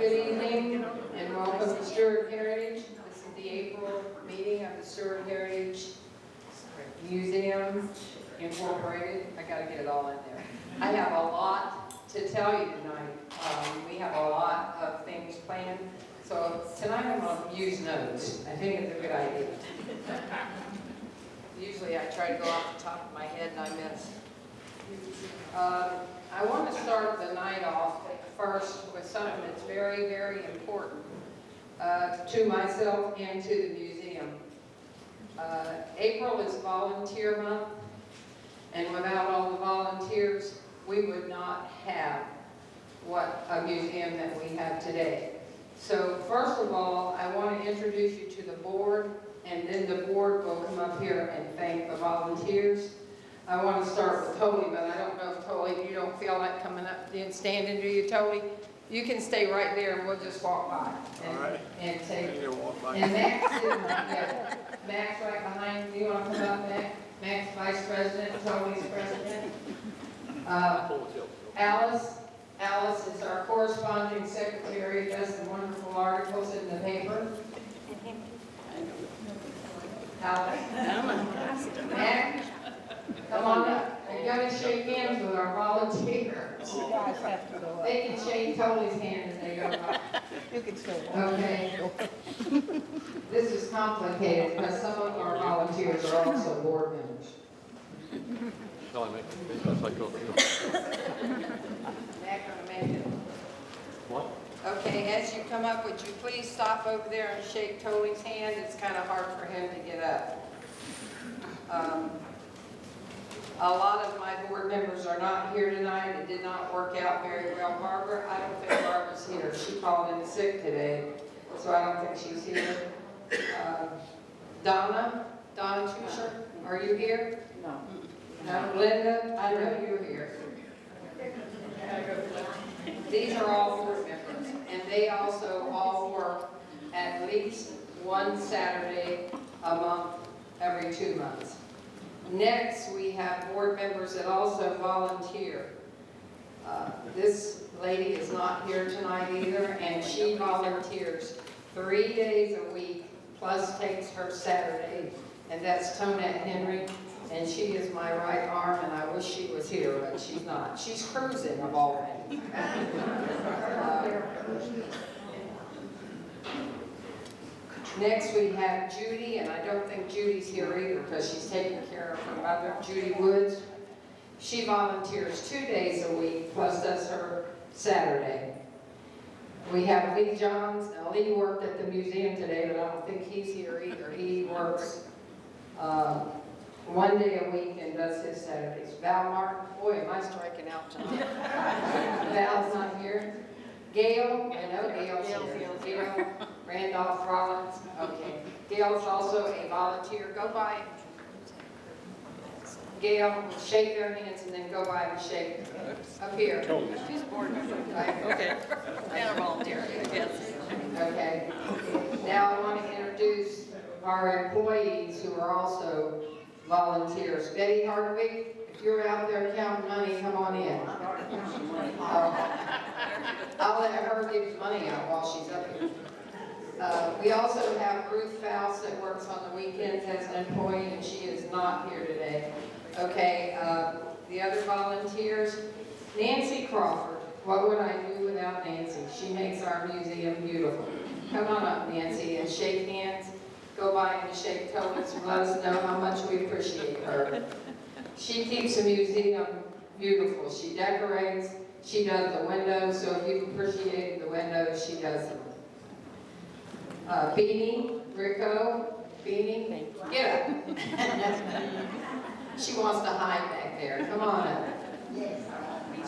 Good evening and welcome to Stuart Heritage. This is the April meeting of the Stuart Heritage Museum Incorporated. I got to get it all in there. I have a lot to tell you tonight. We have a lot of things planned. So tonight I'm going to use notes. I think it's a good idea. Usually I try to go off the top of my head and I miss. I want to start the night off first with something that's very, very important to myself and to the museum. April is Volunteer Month, and without all the volunteers, we would not have what a museum that we have today. So first of all, I want to introduce you to the board, and then the board will come up here and thank the volunteers. I want to start with Tolly, but I don't know if Tolly, you don't feel like coming up and standing, do you, Tolly? You can stay right there and we'll just walk by. And, all right. And take. Walk and Max is, yeah, Max right behind you. You want to come up, Max? Max, Vice President, Tolly's President. Alice is our corresponding secretary, does some wonderful articles in the paper. Alice. Max. Come on up. You gotta shake hands with our volunteers. You guys have to go up. They can shake Tony's hand as they go by. You can still walk. Okay. This is complicated because some of our volunteers are also board members. Shall I make it? That's like over here. Mac gonna make it. What? Okay, as you come up, would you please stop over there and shake Tony's hand? It's kind of hard for him to get up. A lot of my board members are not here tonight. It did not work out very well. Barbara, I don't think Barbara's here. She called in sick today, so I don't think she's here. Donna Tusher, are you here? No. No. Linda, I know you're here. These are all board members, and they also all work at least one Saturday a month, every 2 months. Next, we have board members that also volunteer. This lady is not here tonight either, and she volunteers 3 days a week, plus takes her Saturday, and that's Tonette Henry, and she is my right arm, and I wish she was here, but she's not. She's cruising of all things. Next we have Judy, and I don't think Judy's here either because she's taking care of her mother, Judy Woods. She volunteers 2 days a week, plus does her Saturday. We have Lee Johns. Now Lee worked at the museum today, but I don't think he's here either. He works 1 day a week and does his Saturdays. Val Martin, boy, am I striking out tonight. Val's not here. Gail, I know Gail's here. Gail Randolph Rollins. Okay. Gail's also a volunteer. Go by. Gail, shake their hands and then go by and shake up here. She's a board member. Right. Okay. And a volunteer, yes. Okay. Now I want to introduce our employees who are also volunteers. Betty Hardwick, if you're out there counting money, come on in. I'll let her give money out while she's up here. We also have Ruth Faust that works on the weekends as an employee, and she is not here today. Okay, the other volunteers, Nancy Crawford. What would I do without Nancy? She makes our museum beautiful. Come on up, Nancy, and shake hands. Go by and shake toes and let us know how much we appreciate her. She keeps the museum beautiful. She decorates. She does the windows, so if you've appreciated the windows, she does them. Beanie, Rico, Beanie, get up. She wants to hide back there. Come on up.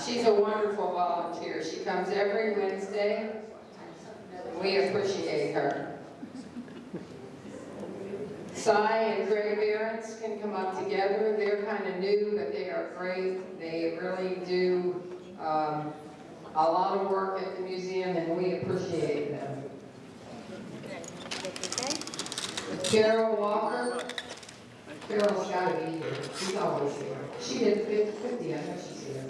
She's a wonderful volunteer. She comes every Wednesday, and we appreciate her. Cy and Greg Behrens can come up together. They're kind of new, but they are great. They really do a lot of work at the museum, and we appreciate them. Carol Walker. Carol's got to be here. She's always here. She did 50, I know she's here.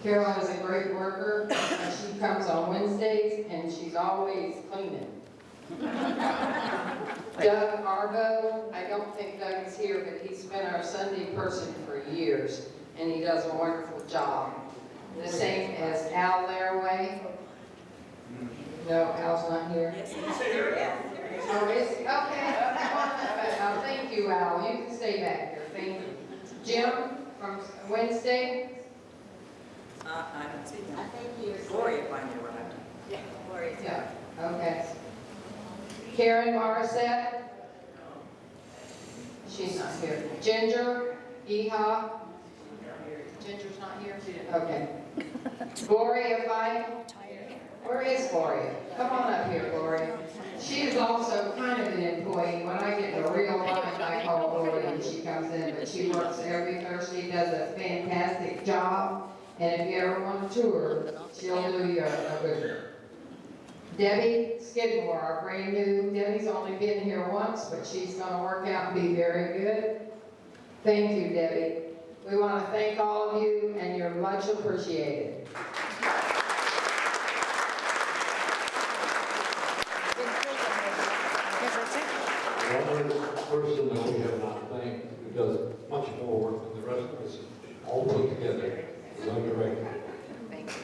Carol is a great worker, and she comes on Wednesdays, and she's always cleaning. Doug Arbo, I don't think Doug is here, but he's been our Sunday person for years, and he does a wonderful job. The same as Al Laraway. No, Al's not here. Yes, he's here, yeah. Oh, is he? Okay, come on up. Al. Thank you, Al. You can stay back here. Thank you. Jim from Wednesday. I don't see him. Gloria find you, right? Yeah, Gloria's here. Yeah, okay. Karen Morissette? She's not here. Ginger, Eha? Ginger's not here? Okay. Gloria Fife? Where is Gloria? Come on up here, Gloria. She is also kind of an employee. When I get in a real bind, I call Gloria and she comes in, but she works every Thursday, does a fantastic job. And if you ever want to tour, she'll do you a good. Debbie Skidmore, our brand new, Debbie's only been here once, but she's going to work out and be very good. Thank you, Debbie. We want to thank all of you, and you're much appreciated. One person that we have not thanked, who does much more work than the rest of us, all put together, is our director. Thank you.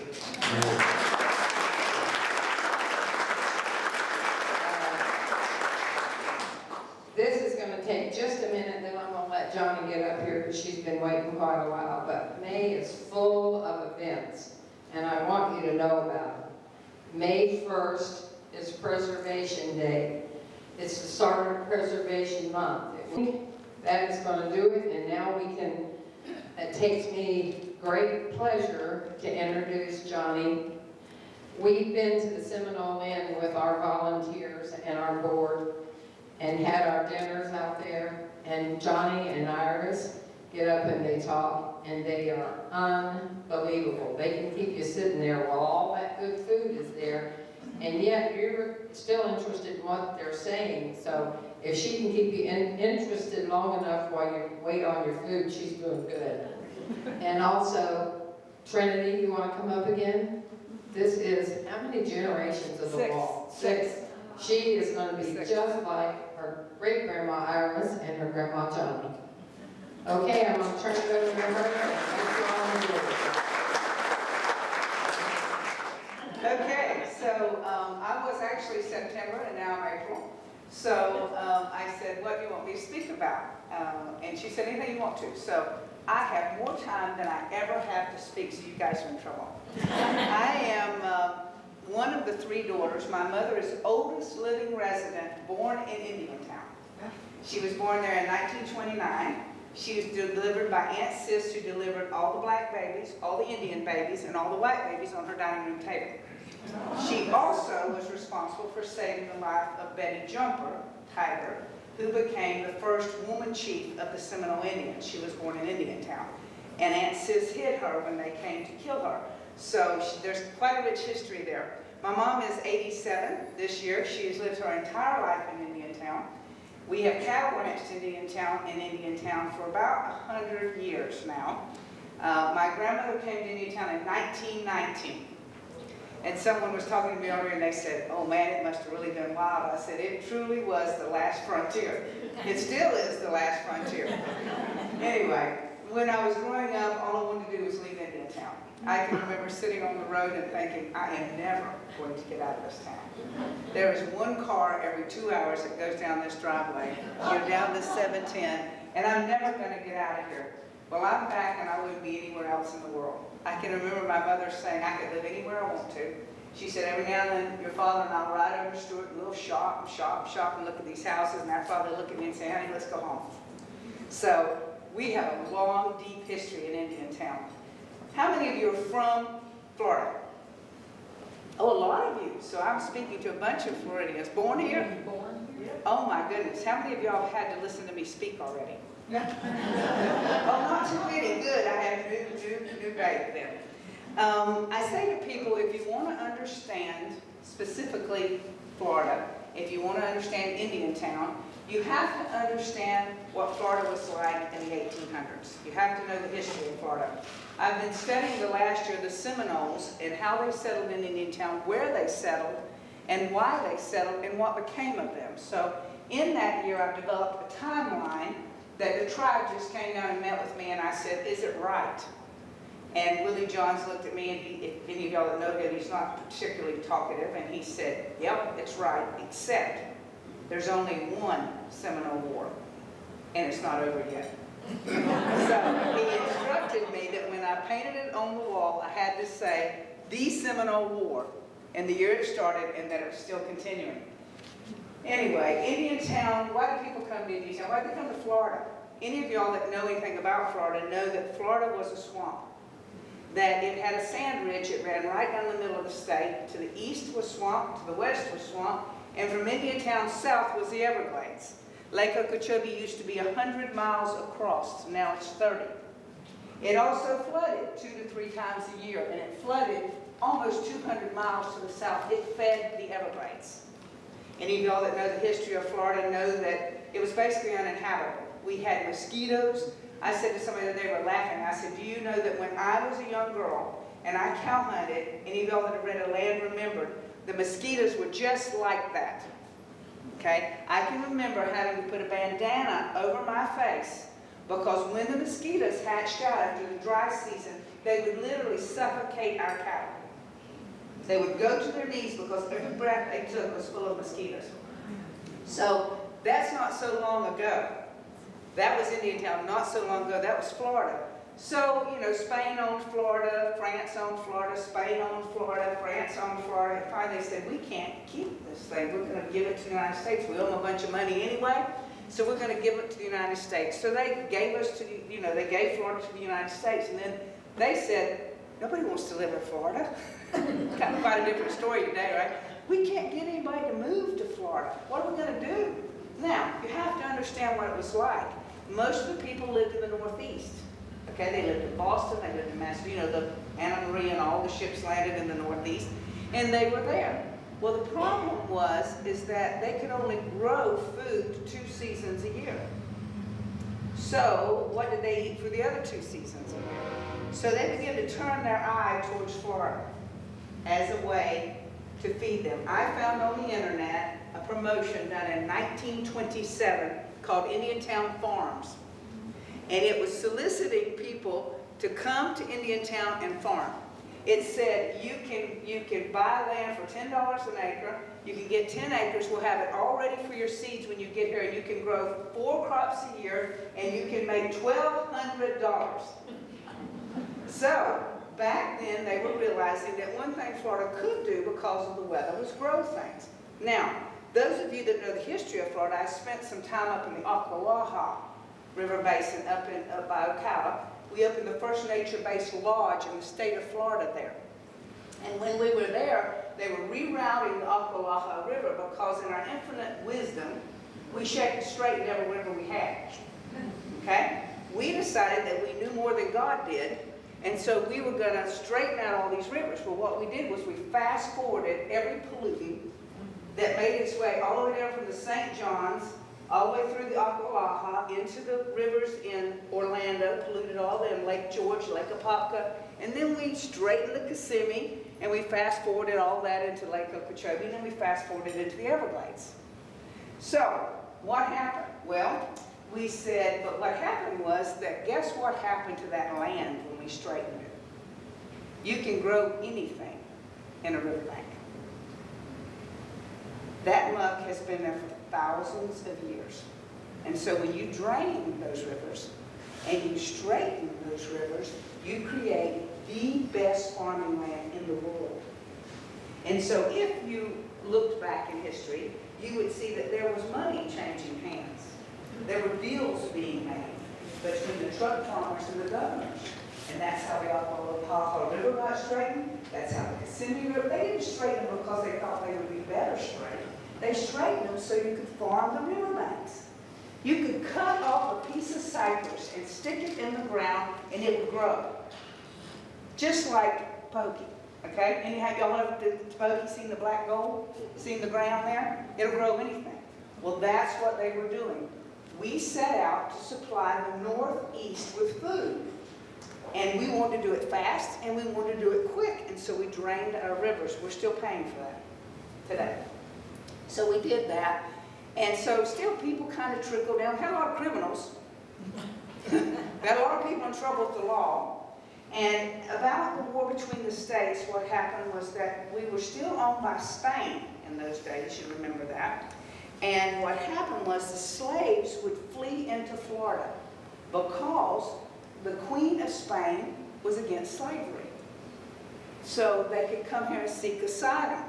This is going to take just a minute, then I'm going to let Jonnie get up here because she's been waiting quite a while. But May is full of events, and I want you to know about it. May 1st is Preservation Day. It's the start of Preservation Month. That is going to do it, and now we can, it takes me great pleasure to introduce Jonnie. We've been to the Seminole Inn with our volunteers and our board and had our dinners out there, and Jonnie and Iris get up and they talk, and they are unbelievable. They can keep you sitting there while all that good food is there, and yet you're still interested in what they're saying. So if she can keep you interested long enough while you wait on your food, she's doing good. And also, Trinity, you want to come up again? This is, how many generations of the wall? Six. She is going to be just like her great-grandma Iris and her grandma Jonnie. Okay, I'm going to turn it over to her, and thank you all for doing it. Okay, so I was actually September and now I'm April. So I said, what do you want me to speak about? And she said, anything you want to. So I have more time than I ever have to speak, so you guys are in trouble. I am one of the three daughters. My mother is the oldest living resident born in Indiantown. She was born there in 1929. She was delivered by Aunt Sis, who delivered all the black babies, all the Indian babies, and all the white babies on her dining room table. She also was responsible for saving the life of Betty Jumper, Tiger, who became the first woman chief of the Seminole Indians. She was born in Indiantown. And Aunt Sis hid her when they came to kill her. So there's quite a rich history there. My mom is 87 this year. She has lived her entire life in Indiantown. We have cattle ranches in Indiantown for about 100 years now. My grandmother came to Indiantown in 1919. And someone was talking to me earlier and they said, oh man, it must have really been wild. I said, it truly was the last frontier. It still is the last frontier. Anyway, when I was growing up, all I wanted to do was leave Indiantown. I can remember sitting on the road and thinking, I am never going to get out of this town. There is one car every 2 hours that goes down this driveway, down this 710, and I'm never going to get out of here. Well, I'm back and I wouldn't be anywhere else in the world. I can remember my mother saying I could live anywhere I want to. She said every now and then your father and I will ride over to Stuart, and we'll shop and look at these houses, and our father would look at me and say, honey, let's go home. So we have a long, deep history in Indiantown. How many of you are from Florida? Oh, a lot of you. So I'm speaking to a bunch of Floridians. Born here? Born here. Oh my goodness. How many of y'all have had to listen to me speak already? Oh, not too many. Good. I have new baby then. I say to people, if you want to understand specifically Florida, if you want to understand Indiantown, you have to understand what Florida was like in the 1800s. You have to know the history of Florida. I've been studying the last year the Seminoles and how they settled in Indiantown, where they settled, and why they settled, and what became of them. So in that year, I've developed a timeline that the tribe just came down and met with me, and I said, is it right? And Willie Johns looked at me, and he, if any of y'all that know him, he's not particularly talkative, and he said, yep, it's right, except there's only one Seminole War, and it's not over yet. So he instructed me that when I painted it on the wall, I had to say, the Seminole War, and the year it started, and that it was still continuing. Anyway, Indiantown, why do people come to Indiantown? Why do they come to Florida? Any of y'all that know anything about Florida know that Florida was a swamp. That it had a sand ridge, it ran right down the middle of the state. To the east was swamp, to the west was swamp, and from Indiantown south was the Everglades. Lake Okeechobee used to be 100 miles across, now it's 30. It also flooded 2 to 3 times a year, and it flooded almost 200 miles to the south. It fed the Everglades. Any of y'all that know the history of Florida know that it was basically uninhabitable. We had mosquitoes. I said to somebody that they were laughing, I said, do you know that when I was a young girl and I cow hunted, any of y'all that have read A Land Remembered, the mosquitoes were just like that. Okay? I can remember having to put a bandana over my face because when the mosquitoes hatched out after the dry season, they would literally suffocate our cattle. They would go to their knees because every breath they took was full of mosquitoes. So that's not so long ago. That was Indiantown, not so long ago. That was Florida. So, you know, Spain owned Florida, France owned Florida, Spain owned Florida, France owned Florida. And finally they said, we can't keep this thing. We're going to give it to the United States. We owe them a bunch of money anyway, so we're going to give it to the United States. So they gave us to, they gave Florida to the United States. And then they said, nobody wants to live in Florida. Kind of quite a different story today, right? We can't get anybody to move to Florida. What are we going to do? Now, you have to understand what it was like. Most of the people lived in the Northeast. Okay, they lived in Boston, they lived in Massachusetts, the Anna Maria and all the ships landed in the Northeast, and they were there. Well, the problem is that they could only grow food 2 seasons a year. So, what did they eat for the other 2 seasons a year? So they began to turn their eye towards Florida as a way to feed them. I found on the internet a promotion done in 1927 called Indiantown Farms. And it was soliciting people to come to Indiantown and farm. It said you can buy land for $10 an acre, you can get 10 acres, we'll have it all ready for your seeds when you get here, and you can grow 4 crops a year, and you can make $1,200. So, back then they were realizing that one thing Florida could do because of the weather was grow things. Now, those of you that know the history of Florida, I spent some time up in the Ocklawaha River Basin up by Ocala. We opened the first nature-based lodge in the state of Florida there. And when we were there, they were rerouting the Ocklawaha River because in our infinite wisdom, we straightened every river we had. Okay? We decided that we knew more than God did, and so we were going to straighten out all these rivers. Well, what we did was we fast-forwarded every pollutant that made its way all the way down from the St. John's, all the way through the Ocklawaha, into the rivers in Orlando, polluted all them, Lake George, Lake Apopka, and then we straightened the Kissimmee, and we fast-forwarded all that into Lake Okeechobee, and then we fast-forwarded into the Everglades. So, what happened? Well, we said, but what happened was that guess what happened to that land when we straightened it? You can grow anything in a riverbank. That muck has been there for thousands of years. And so when you drain those rivers and you straighten those rivers, you create the best farming land in the world. And so if you looked back in history, you would see that there was money changing hands. There were deals being made between the truck farmers and the governors. And that's how the Ocklawaha River got straightened. That's how the Kissimmee River, they didn't straighten them because they thought they would be better straightened. They straightened them so you could farm the riverbanks. You could cut off a piece of cypress and stick it in the ground and it would grow. Just like pokey. Okay, anyhow, y'all ever did the bogey, seen the black gold? Seen the ground there? It'll grow anything. Well, that's what they were doing. We set out to supply the Northeast with food. And we wanted to do it fast, and we wanted to do it quick, and so we drained our rivers. We're still paying for that today. So we did that, and so still people kind of trickled down. Had a lot of criminals. Got a lot of people in trouble with the law. And about the war between the states, what happened was that we were still owned by Spain in those days, you remember that. And what happened was the slaves would flee into Florida because the Queen of Spain was against slavery. So they could come here and seek asylum.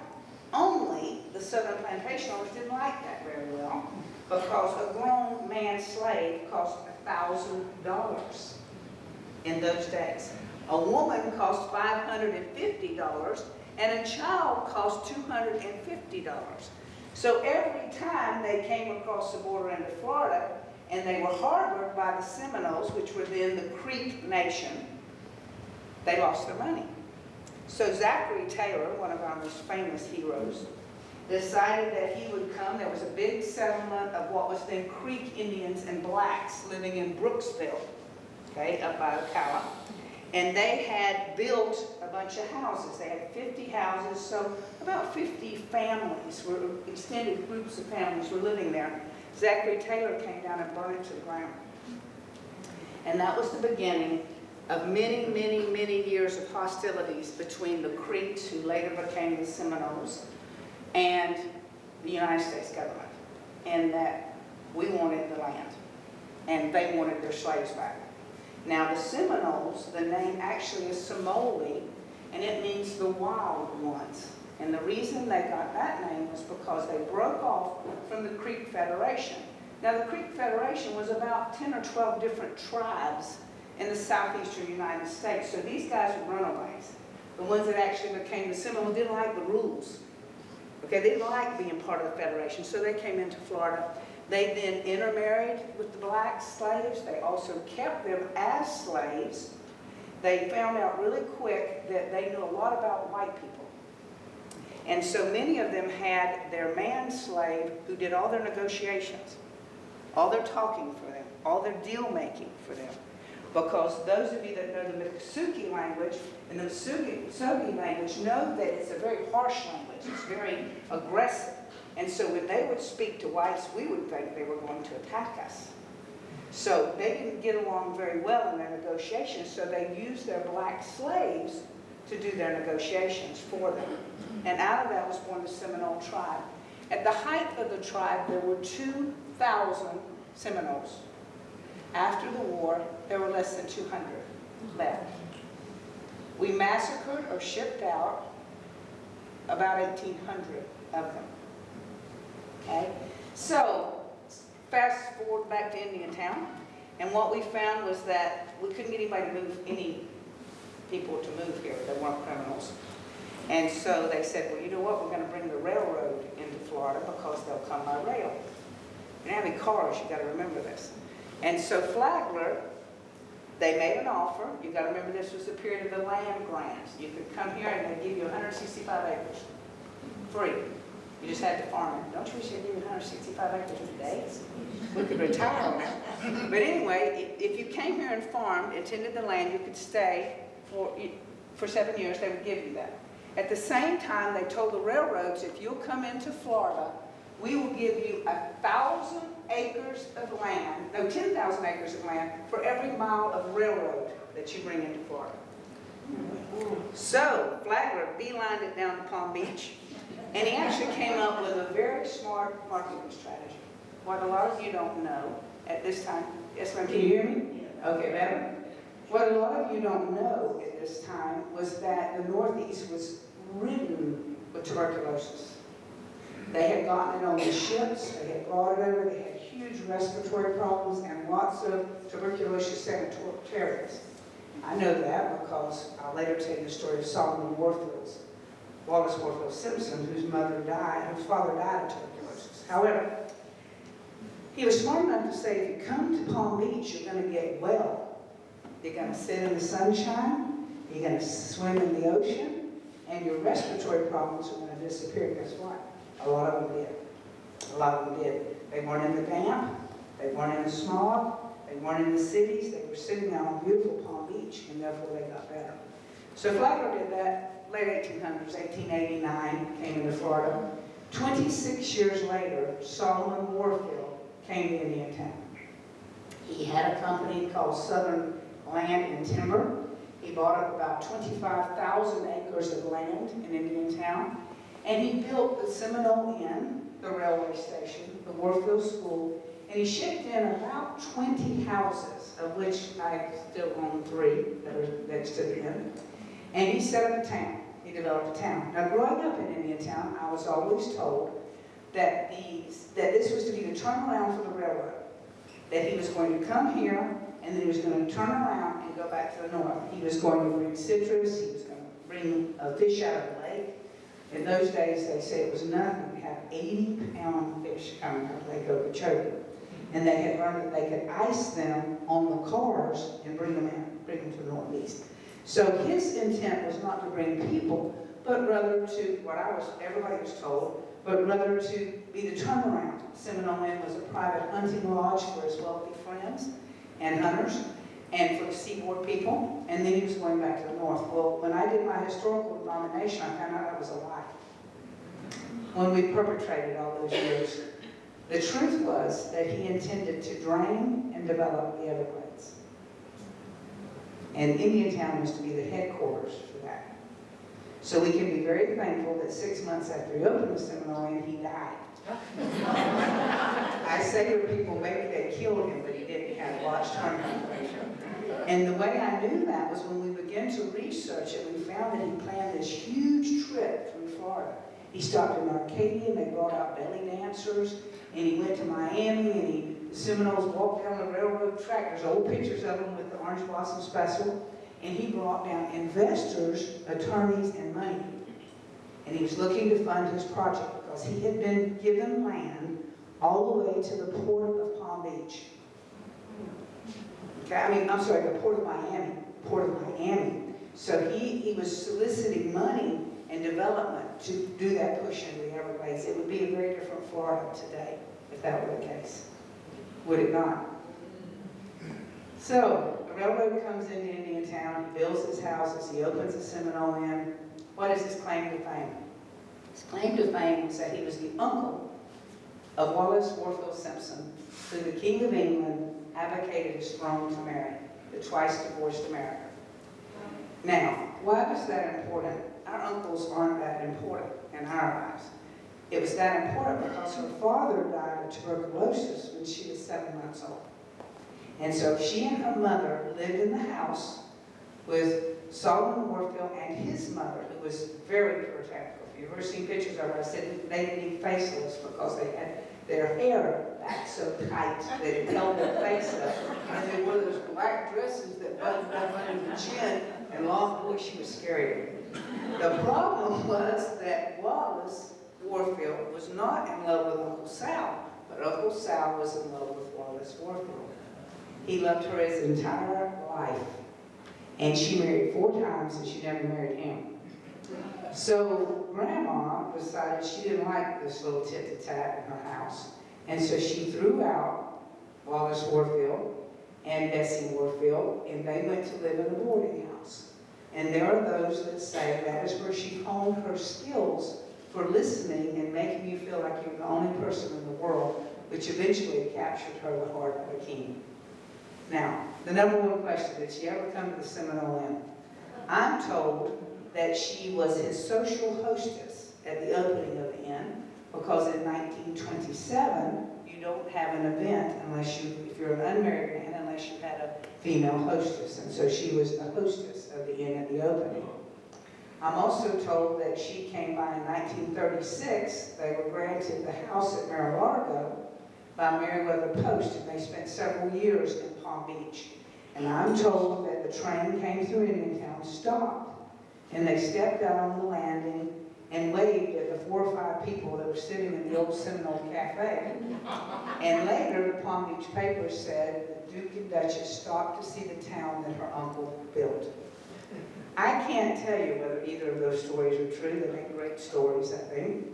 Only the southern plantation owners didn't like that very well because a grown man slave cost $1,000 in those days. A woman cost $550 and a child cost $250. So every time they came across the border into Florida and they were harbored by the Seminoles, which were then the Creek Nation, they lost their money. So Zachary Taylor, one of our most famous heroes, decided that he would come. There was a big settlement of what was then Creek Indians and blacks living in Brooksville, okay, up by Ocala. And they had built a bunch of houses. They had 50 houses, so about 50 families, extended groups of families were living there. Zachary Taylor came down and burned it to the ground. And that was the beginning of many, many, many years of hostilities between the Creeks, who later became the Seminoles, and the United States government. And that we wanted the land, and they wanted their slaves back. Now the Seminoles, the name actually is Seminole, and it means the wild ones. And the reason they got that name was because they broke off from the Creek Federation. Now the Creek Federation was about 10 or 12 different tribes in the southeastern United States. So these guys were runaways. The ones that actually became the Seminoles didn't like the rules. Okay, they didn't like being part of the Federation, so they came into Florida. They then intermarried with the black slaves. They also kept them as slaves. They found out really quick that they knew a lot about white people. And so many of them had their man slave who did all their negotiations, all their talking for them, all their deal making for them. Because those of you that know the Miccosukee language and the Muskogee language know that it's a very harsh language. It's very aggressive. And so when they would speak to whites, we would think they were going to attack us. So they didn't get along very well in their negotiations, so they used their black slaves to do their negotiations for them. And out of that was born the Seminole tribe. At the height of the tribe, there were 2,000 Seminoles. After the war, there were less than 200 left. We massacred or shipped out about 1,800 of them. Okay? So, fast forward back to Indiantown, and what we found was that we couldn't get anybody to move, any people to move here that weren't criminals. And so they said, well, you know what, we're going to bring the railroad into Florida because they'll come by rail. You don't have any cars, you got to remember this. And so Flagler, they made an offer. You got to remember this was the period of the land grants. You could come here and they'd give you 165 acres, free. You just had to farm it. Don't you wish they'd give you 165 acres today? We could retire on that. But anyway, if you came here and farmed, attended the land, you could stay for 7 years. They would give you that. At the same time, they told the railroads, if you'll come into Florida, we will give you 1,000 acres of land, no, 10,000 acres of land for every mile of railroad that you bring into Florida. So Flagler beelined it down to Palm Beach, and he actually came up with a very smart marketing strategy. What a lot of you don't know at this time, yes ma'am, can you hear me? Okay, better? What a lot of you don't know at this time was that the Northeast was ridden with tuberculosis. They had gotten it on the ships, they had brought it over, they had huge respiratory problems and lots of tuberculosis sanitariums. I know that because I'll later tell you the story of Solomon Wallace Warfield Simpson, whose father died of tuberculosis. However, he was smart enough to say, if you come to Palm Beach, you're going to get well. You're going to sit in the sunshine, you're going to swim in the ocean, and your respiratory problems are going to disappear. Guess what? A lot of them did. A lot of them did. They weren't in the damp. They weren't in the smog. They weren't in the cities. They were sitting out on beautiful Palm Beach, and therefore they got better. So Flagler did that late 1800s, 1889, came into Florida. 26 years later, Solomon Warfield came to Indiantown. He had a company called Southern Land and Timber. He bought up about 25,000 acres of land in Indiantown, and he built the Seminole Inn, the railway station, the Warfield School, and he shipped in about 20 houses, of which I still own 3 that are next to the inn. And he set up a town. He developed a town. Now, growing up in Indiantown, I was always told that this was to be the turnaround for the railroad. That he was going to come here, and then he was going to turn around and go back to the north. He was going to bring citrus. He was going to bring a fish out of the lake. In those days, they say it was nothing to have 80-pound fish coming out of Lake Okeechobee. And they had learned that they could ice them on the cars and bring them to the Northeast. So his intent was not to bring people, but rather to, everybody was told, but rather to be the turnaround. Seminole Inn was a private hunting lodge for his wealthy friends and hunters, and for the seaboard people, and then he was going back to the north. Well, when I did my historical nomination, I found out that was a lie. When we perpetrated all those years, the truth was that he intended to drain and develop the Everglades. And Indiantown was to be the headquarters for that. So we can be very thankful that 6 months after he opened the Seminole Inn, he died. I say to people, maybe they killed him, but he didn't. He had a large turnover ratio. And the way I knew that was when we began to research it, we found that he planned this huge trip through Florida. He stopped in Arcadia, and they brought out belly dancers, and he went to Miami, and the Seminoles walked down the railroad track. There's old pictures of him with the Orange Blossom Special, and he brought down investors, attorneys, and money. And he was looking to fund his project because he had been given land all the way to the port of Palm Beach. Okay, the port of Miami. So he was soliciting money and development to do that push into the Everglades. It would be a very different Florida today if that were the case. Would it not? So, the railroad comes into Indiantown, he builds his houses, he opens a Seminole Inn. What is his claim to fame? His claim to fame was that he was the uncle of Wallace Warfield Simpson, who the King of England advocated his throne to Mary, the twice divorced America. Now, why was that important? Our uncles aren't that important in our lives. It was that important because her father died of tuberculosis when she was 7 months old. And so she and her mother lived in the house with Solomon Warfield and his mother, who was very puritanical. If you've ever seen pictures of her, I said they didn't need facelifts because they had their hair back so tight that it held their face up. And they wore those black dresses that buttoned up under the chin, and long boy, she was scary. The problem was that Wallace Warfield was not in love with Uncle Sal, but Uncle Sal was in love with Wallace Warfield. He loved her his entire life, and she married 4 times, and she never married him. So Grandma decided she didn't like this little tit-to-tat in her house, and so she threw out Wallace Warfield and Bessie Warfield, and they went to live in a boarding house. And there are those that say that is where she honed her skills for listening and making you feel like you're the only person in the world, which eventually captured her the heart of a king. Now, the number one question, did she ever come to the Seminole Inn? I'm told that she was his social hostess at the opening of the inn, because in 1927, you don't have an event if you're an unmarried man, unless you had a female hostess. And so she was the hostess of the inn at the opening. I'm also told that she came by in 1936. They were granted the house at Mar-a-Lago by Meriwether Post, and they spent several years in Palm Beach. And I'm told that the train came through Indiantown, stopped, and they stepped out on the landing and waved at the 4 or 5 people that were sitting in the old Seminole Cafe. And later, the Palm Beach papers said the Duke and Duchess stopped to see the town that her uncle built. I can't tell you whether either of those stories are true. They make great stories, I think.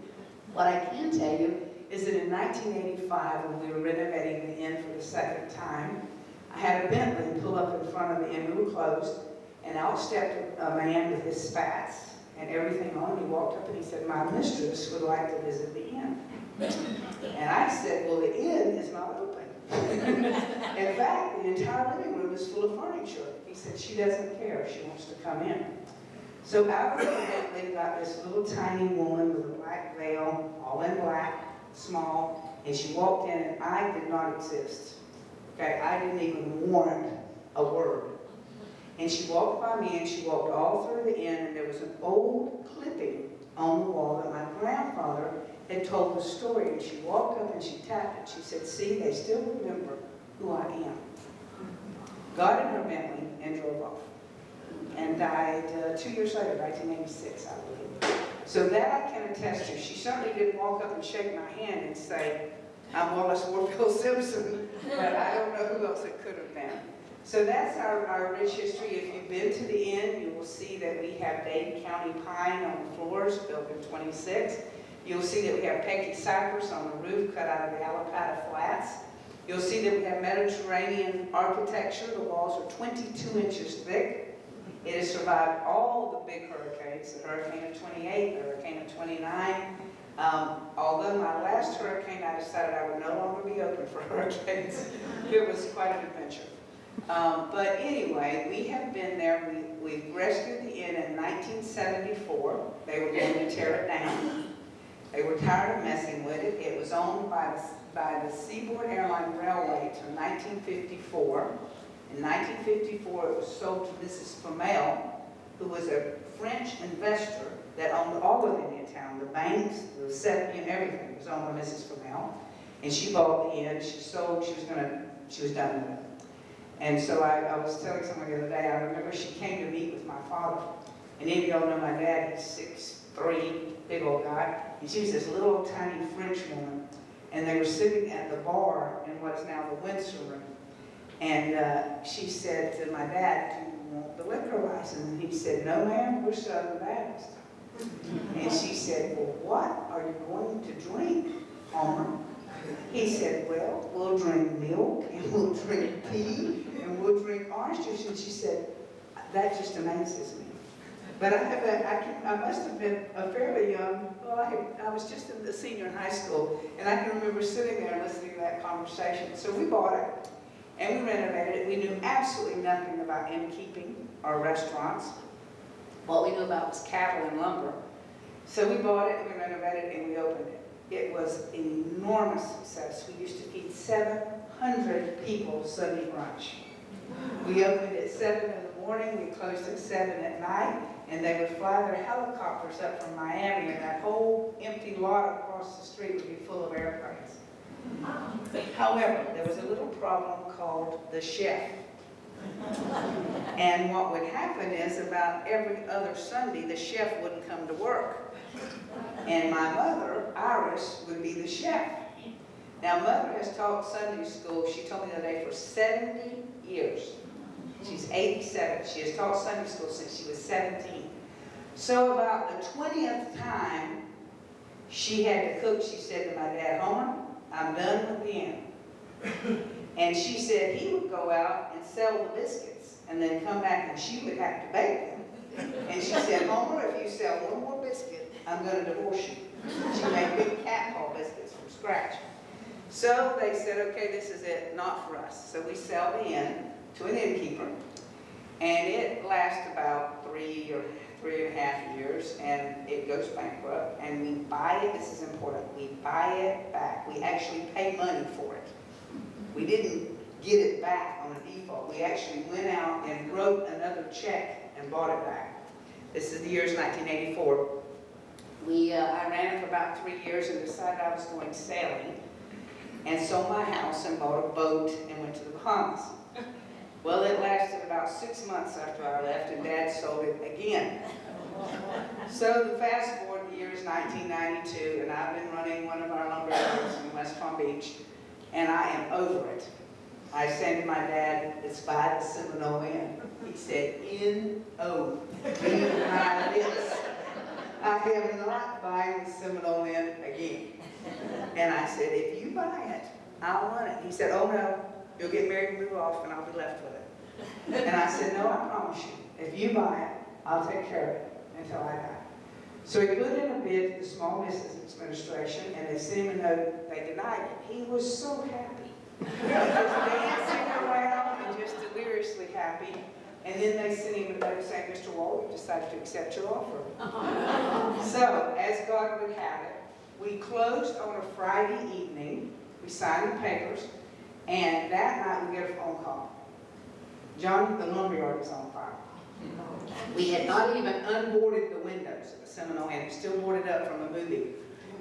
What I can tell you is that in 1985, when we were renovating the inn for the second time, I had a Bentley pull up in front of the inn. We were closed, and out stepped a man with his spats and everything on. He walked up and he said, "My mistress would like to visit the inn." And I said, "Well, the inn is not open." In fact, the entire living room is full of furniture. He said, "She doesn't care. She wants to come in." So out of the Bentley got this little tiny woman with a black veil, all in black, small, and she walked in, and I did not exist. Okay, I didn't even warrant a word. And she walked by me, and she walked all through the inn, and there was an old clipping on the wall that my grandfather had told the story. And she walked up and she tapped it. She said, "See, they still remember who I am." Got in her Bentley and drove off. And died 2 years later, 1986, I believe. So that I can attest to. She certainly didn't walk up and shake my hand and say, "I'm Wallace Warfield Simpson," but I don't know who else it could have been. So that's our rich history. If you've been to the inn, you will see that we have Dade County pine on the floors, built in 26. You'll see that we have Pecky cypress on the roof, cut out of the Alapata Flats. You'll see that we have Mediterranean architecture. The walls are 22 inches thick. It has survived all the big hurricanes, the Hurricane of 28, the Hurricane of 29. Although my last hurricane, I decided I would no longer be open for hurricanes. It was quite an adventure. But anyway, we have been there. We rescued the inn in 1974. They were going to tear it down. They were tired of messing with it. It was owned by the Seaboard Airline Railway until 1954. In 1954, it was sold to Mrs. Flewelling, who was a French investor that owned all of Indiantown, the banks, the septic, and everything was owned by Mrs. Flewelling. And she bought the inn. She sold. She was done with it. And so I was telling someone the other day, I remember she came to meet with my father. And any of y'all know my dad, he's 6'3", big old guy. And she was this little tiny French woman. And they were sitting at the bar in what is now the Windsor Room. And she said to my dad, "Do you want the liquor license?" And he said, "No, ma'am, we're Southern Baptist." And she said, "Well, what are you going to drink, Homer?" He said, "Well, we'll drink milk, and we'll drink tea, and we'll drink orange juice." And she said, "That just amazes me." But I must have been a fairly young, well, I was just in the senior in high school, and I can remember sitting there listening to that conversation. So we bought it, and we renovated it. We knew absolutely nothing about innkeeping or restaurants. What we knew about was cattle and lumber. So we bought it, and we renovated it, and we opened it. It was an enormous success. We used to feed 700 people Sunday brunch. We opened at 7 in the morning, we closed at 7 at night, and they would fly their helicopters up from Miami, and that whole empty lot across the street would be full of airplanes. However, there was a little problem called the chef. And what would happen is about every other Sunday, the chef wouldn't come to work. And my mother, Iris, would be the chef. Now, Mother has taught Sunday school, she told me the other day, for 70 years. She's 87. She has taught Sunday school since she was 17. So about the 20th time she had to cook, she said to my dad, "Homer, I'm done with the inn." And she said he would go out and sell the biscuits and then come back and she would have to bake them. And she said, "Homer, if you sell one more biscuit, I'm going to divorce you." She made big cat paw biscuits from scratch. So they said, "Okay, this is it, not for us." So we sell the inn to an innkeeper, and it lasts about 3 or 3.5 years, and it goes bankrupt, and we buy it. This is important. We buy it back. We actually pay money for it. We didn't get it back on a default. We actually went out and wrote another check and bought it back. This is the year's 1984. I ran it for about 3 years and decided I was going sailing, and sold my house and bought a boat and went to the Bahamas. Well, it lasted about 6 months after I left, and Dad sold it again. So the fast forward, the year is 1992, and I've been running one of our lumber yards in West Palm Beach, and I am over it. I said to my dad, it's by the Seminole Inn. He said, N-O, read my lips. I am not buying the Seminole Inn again. And I said, if you buy it, I'll run it. He said, oh no, you'll get married and move off and I'll be left with it. And I said, no, I promise you, if you buy it, I'll take care of it until I die. So he put in a bid to the Small Business Administration, and they sent him a note. They denied it. He was so happy. He was dancing around and just deliriously happy. And then they sent him a note saying, Mr. Wall, we decided to accept your offer. So, as God would have it, we closed on a Friday evening. We signed the papers, and that night we get a phone call. John, the lumberyard is on fire. We had not even unboarded the windows of the Seminole Inn. It still boarded up from a movie.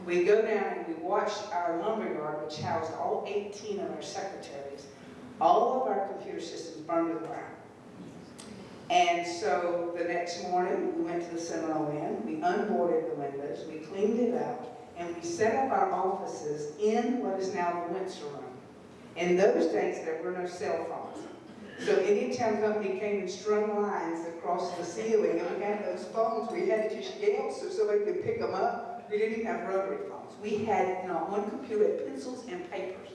We go down and we watched our lumberyard, which housed all 18 of our secretaries. All of our computer systems burned to the ground. And so the next morning, we went to the Seminole Inn. We unboarded the windows. We cleaned it up. And we set up our offices in what is now the Windsor Room. In those days, there were no cell phones. So Indiantown Company came and strung lines across the ceiling, and we had those phones. We had to just yell so somebody could pick them up. We didn't even have rotary phones. We had, on computer, pencils and papers.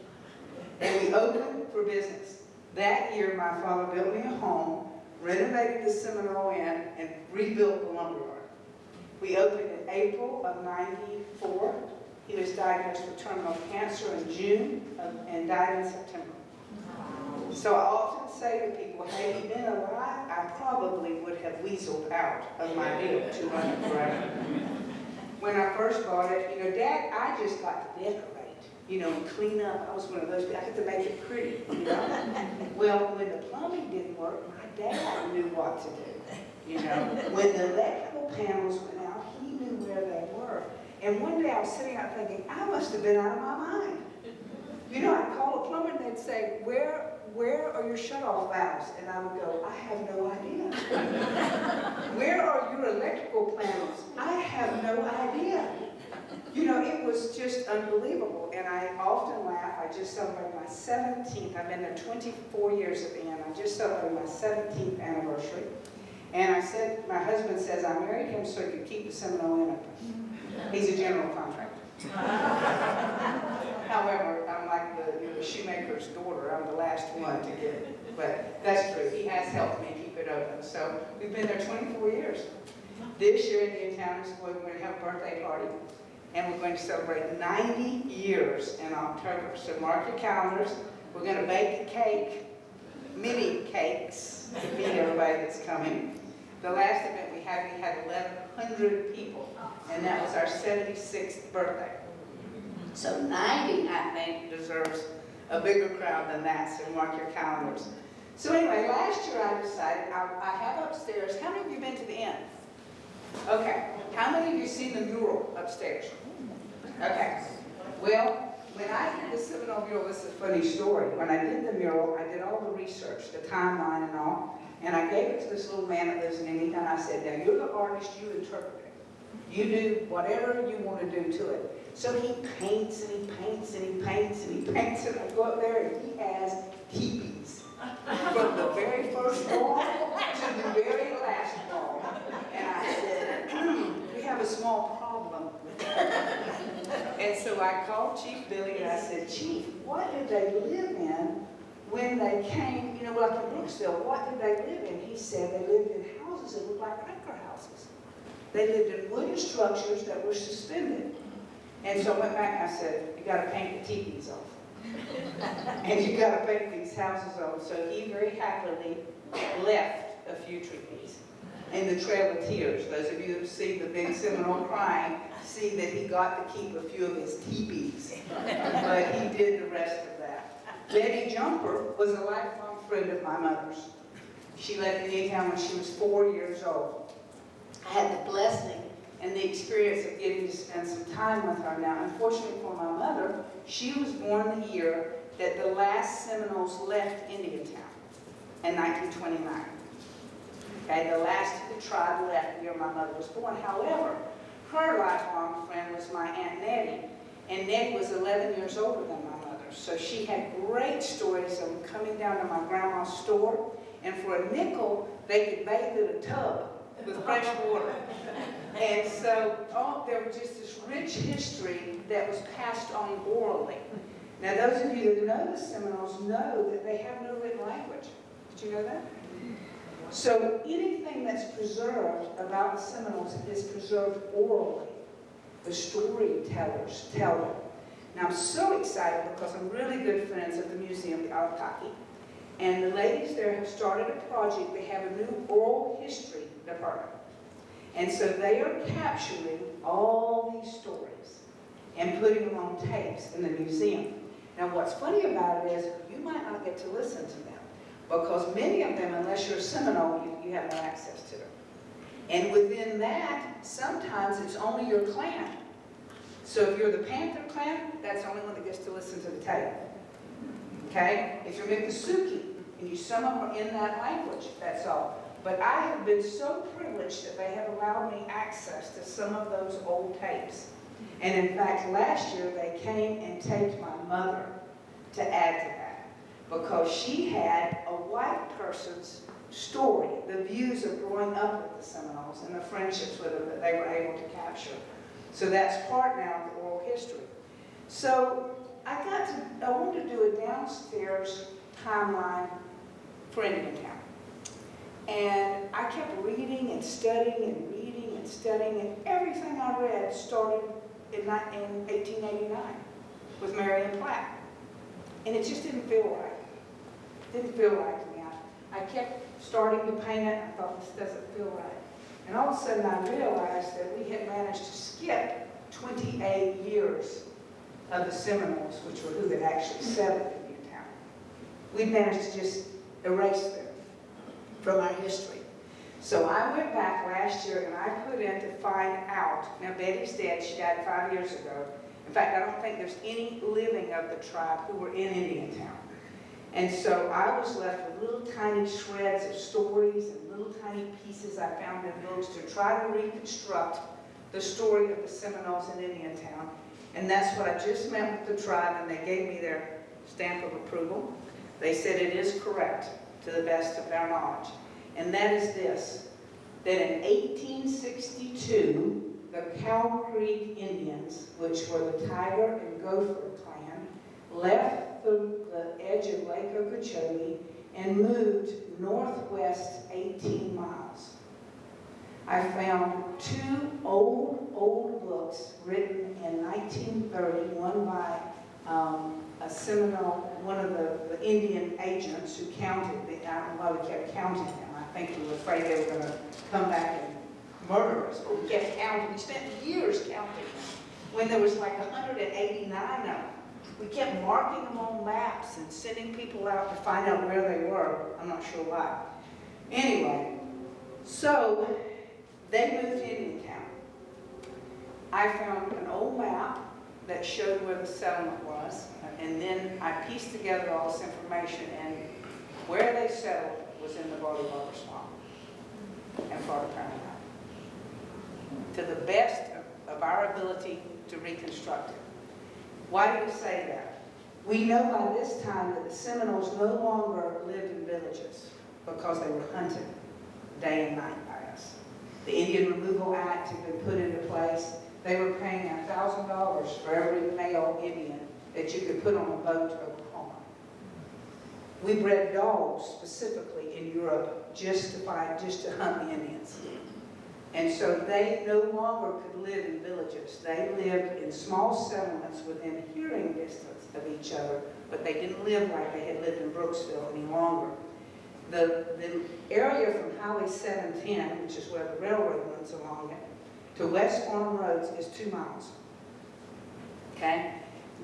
And we opened for business. That year, my father built me a home, renovated the Seminole Inn, and rebuilt the lumberyard. We opened in April of '94. He was diagnosed with terminal cancer in June and died in September. So I often say to people, had he been alive, I probably would have weaseled out of my deal to run it forever. When I first bought it, Dad, I just got to decorate, and clean up. I was one of those, I had to make it pretty, Well, when the plumbing didn't work, my dad knew what to do, When the electrical panels went out, he knew where they were. And one day I was sitting out thinking, I must have been out of my mind. I'd call a plumber and they'd say, where are your shutoff valves? And I would go, I have no idea. Where are your electrical panels? I have no idea. It was just unbelievable. And I often laugh. I just celebrated my 17th. I've been there 24 years at the Inn. I just celebrated my 17th anniversary. And I said, my husband says, I married him so he could keep the Seminole Inn open. He's a general contractor. However, I'm like the shoemaker's daughter. I'm the last one to get it. But that's true. He has helped me keep it open. So we've been there 24 years. This year Indiantown is going to have a birthday party. And we're going to celebrate 90 years in October. So mark your calendars. We're going to bake a cake, mini cakes, to feed everybody that's coming. The last event we had 1,100 people. And that was our 76th birthday. So 90, I think, deserves a bigger crowd than that, so mark your calendars. So anyway, last year I decided, I have upstairs, how many of you been to the Inn? Okay, how many of you seen the mural upstairs? Okay, well, when I did the Seminole mural, this is a funny story. When I did the mural, I did all the research, the timeline and all, and I gave it to this little man that lives in Indiantown. I said, now you're the artist, you interpret it. You do whatever you want to do to it. So he paints and he paints and he paints and he paints, and I go up there and he has teepees. From the very first wall to the very last wall. And I said, we have a small problem with that. And so I called Chief Billy and I said, Chief, what did they live in when they came, like in Brooksville, what did they live in? He said they lived in houses that looked like cracker houses. They lived in wooden structures that were suspended. And so I went back and I said, you got to paint the teepees off. And you got to paint these houses off. So he very happily left a few teepees. In the Trail of Tears, those of you who see the big Seminole crying, see that he got to keep a few of his teepees. But he did the rest of that. Betty Jumper was a lifelong friend of my mother's. She left Indiantown when she was 4 years old. I had the blessing and the experience of getting to spend some time with her now. Unfortunately for my mother, she was born the year that the last Seminoles left Indiantown in 1929. Okay, the last of the tribe left the year my mother was born. However, her lifelong friend was my Aunt Nettie, and Nettie was 11 years older than my mother. So she had great stories of them coming down to my grandma's store, and for a nickel, they could bathe in a tub with fresh water. And so, there was just this rich history that was passed on orally. Now, those of you that know the Seminoles know that they have no written language. Did you know that? So anything that's preserved about the Seminoles is preserved orally. The storytellers tell them. Now, I'm so excited because I'm really good friends at the museum, the Alataki. And the ladies there have started a project. They have a new oral history department. And so they are capturing all these stories and putting them on tapes in the museum. Now, what's funny about it is you might not get to listen to them because many of them, unless you're a Seminole, you have no access to them. And within that, sometimes it's only your clan. So if you're the Panther clan, that's the only one that gets to listen to the tape. Okay? If you're Miccosukee, and some of them are in that language, that's all. But I have been so privileged that they have allowed me access to some of those old tapes. And in fact, last year they came and taped my mother to add to that. Because she had a white person's story, the views of growing up with the Seminoles and the friendships with them that they were able to capture. So that's part now of the oral history. So I wanted to do a downstairs timeline for Indiantown. And I kept reading and studying and reading and studying, and everything I read started in 1889 with Mary Platt. And it just didn't feel right. It didn't feel right to me. I kept starting to paint it, and I thought, this doesn't feel right. And all of a sudden I realized that we had managed to skip 28 years of the Seminoles, which were who had actually settled in Indiantown. We managed to just erase them from our history. So I went back last year and I put in to find out. Now Betty's dead, she died 5 years ago. In fact, I don't think there's any living of the tribe who were in Indiantown. And so I was left with little tiny shreds of stories and little tiny pieces I found in books to try to reconstruct the story of the Seminoles in Indiantown. And that's what I just met with the tribe, and they gave me their stamp of approval. They said it is correct to the best of their knowledge. And that is this, that in 1862, the Cow Creek Indians, which were the Tiger and Gopher clan, left the edge of Lake Okeechobee and moved northwest 18 miles. I found two old books written in 1930, one by a Seminole, one of the Indian agents who counted, I don't know why we kept counting them. I think we were afraid they were going to come back and murder us, but we kept counting. We spent years counting them when there was like 189 of them. We kept marking them on maps and sending people out to find out where they were. I'm not sure why. Anyway, so they moved to Indiantown. I found an old map that showed where the settlement was, and then I pieced together all this information, and where they settled was in the Barley Barber Swamp and Florida Paramount. To the best of our ability to reconstruct it. Why do we say that? We know by this time that the Seminoles no longer lived in villages because they were hunted day and night by us. The Indian Removal Act had been put into place. They were paying $1,000 for every male Indian that you could put on a boat to Oklahoma. We bred dogs specifically in Europe just to hunt the Indians. And so they no longer could live in villages. They lived in small settlements within hearing distance of each other, but they didn't live like they had lived in Brooksville any longer. The area from Highway 710, which is where the railroad runs along it, to West Farm Roads is 2 miles. Okay?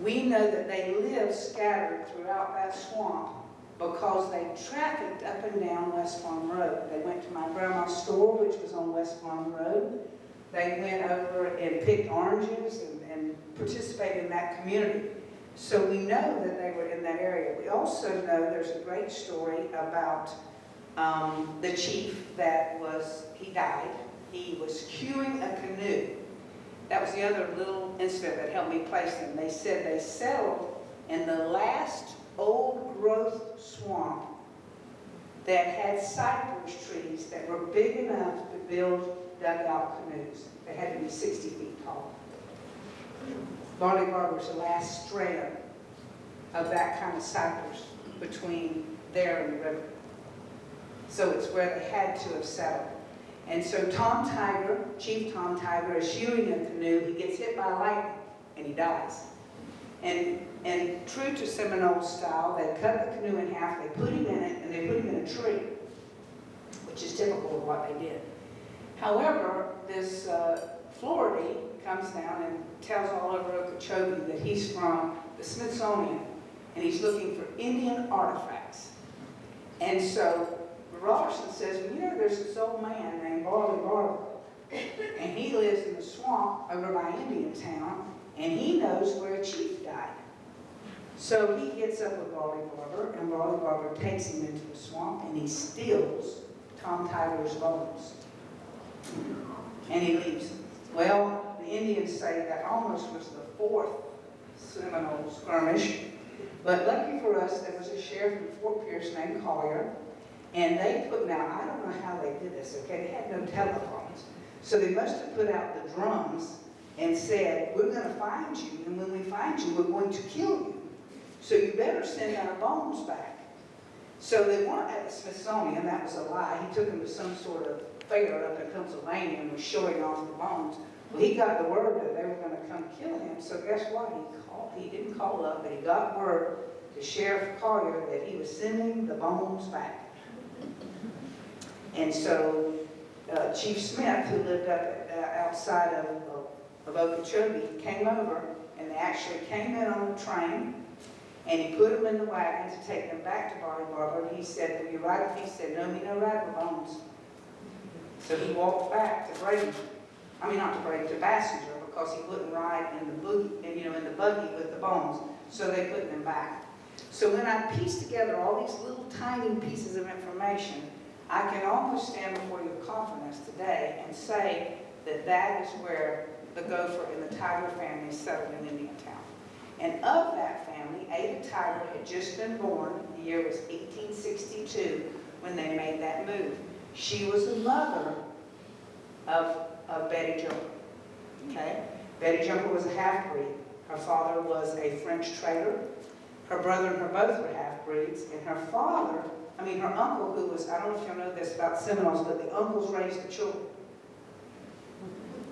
We know that they lived scattered throughout that swamp because they trafficked up and down West Farm Road. They went to my grandma's store, which was on West Farm Road. They went over and picked oranges and participated in that community. So we know that they were in that area. We also know there's a great story about the chief he died. He was queuing a canoe. That was the other little incident that helped me place them. They said they settled and the last old growth swamp that had cypress trees that were big enough to build dugout canoes. They had to be 60 feet tall. Barley Bar was the last strand of that kind of cypress between there and the river. So it's where they had to have settled. And so Tom Tiger, Chief Tom Tiger, is shooting a canoe. He gets hit by lightning and he dies. And true to Seminole style, they cut the canoe in half, they put him in it, and they put him in a tree, which is typical of what they did. However, this Florida comes down and tells all over Okeechobee that he's from the Smithsonian, and he's looking for Indian artifacts. And so Robertson says, well, you know, there's this old man named Barley Barber, and he lives in the swamp over by Indiantown, and he knows where a chief died. So he gets up with Barley Barber, and Barley Barber takes him into the swamp, and he steals Tom Tiger's bones. And he leaves them. Well, the Indians say that almost was the fourth Seminole skirmish, but lucky for us, there was a sheriff in Fort Pierce named Collier, and they put, now I don't know how they did this, okay, they had no telephones, so they must have put out the drums and said, we're going to find you, and when we find you, we're going to kill you. So you better send our bones back. So they weren't at the Smithsonian, that was a lie. He took them to some sort of fair up in Pennsylvania and was showing off the bones. Well, he got the word that they were going to come kill him, so guess what? He didn't call up, but he got word to Sheriff Collier that he was sending the bones back. And so Chief Smith, who lived up outside of Okeechobee, came over, and they actually came in on the train, and he put them in the wagon to take them back to Barley Barber. And he said, will you ride? He said, no, me no ride with bones. So he walked back to Brady. I mean, not to Brady, to Bassinger, because he wouldn't ride in the buggy with the bones. So they put them back. So when I piece together all these little tiny pieces of information, I can almost stand before your confidence today and say that that is where the Gopher and the Tiger family settled in Indiantown. And of that family, Ada Tiger had just been born. The year was 1862 when they made that move. She was the mother of Betty Jumper. Okay? Betty Jumper was a half-breed. Her father was a French trader. Her brother and her both were half-breeds. And her uncle, who was, I don't know if you know this about Seminoles, but the uncles raised the children.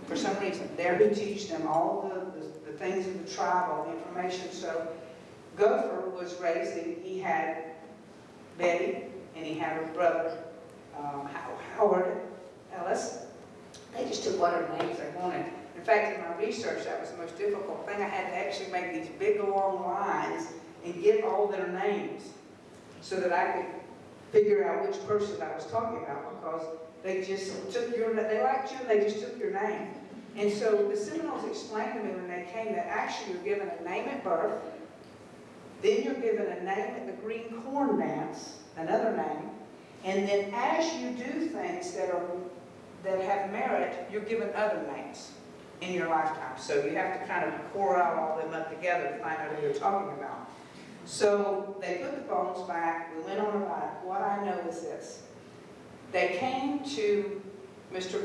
For some reason, they're who teach them all the things of the tribe, all the information. So Gopher was raising, he had Betty, and he had her brother, Howard, Ellis. They just took whatever names they wanted. In fact, in my research, that was the most difficult thing. I had to actually make these big, long lines and get all their names so that I could figure out which person I was talking about, because they just took they liked you, they just took your name. And so the Seminoles explained to me when they came that actually you're given a name at birth, then you're given a name at the Green Corn Dance, another name, and then as you do things that have merit, you're given other names in your lifetime. So you have to kind of core out all them up together to find out who you're talking about. So they put the bones back, we went on a ride. What I know is this. They came to Mr.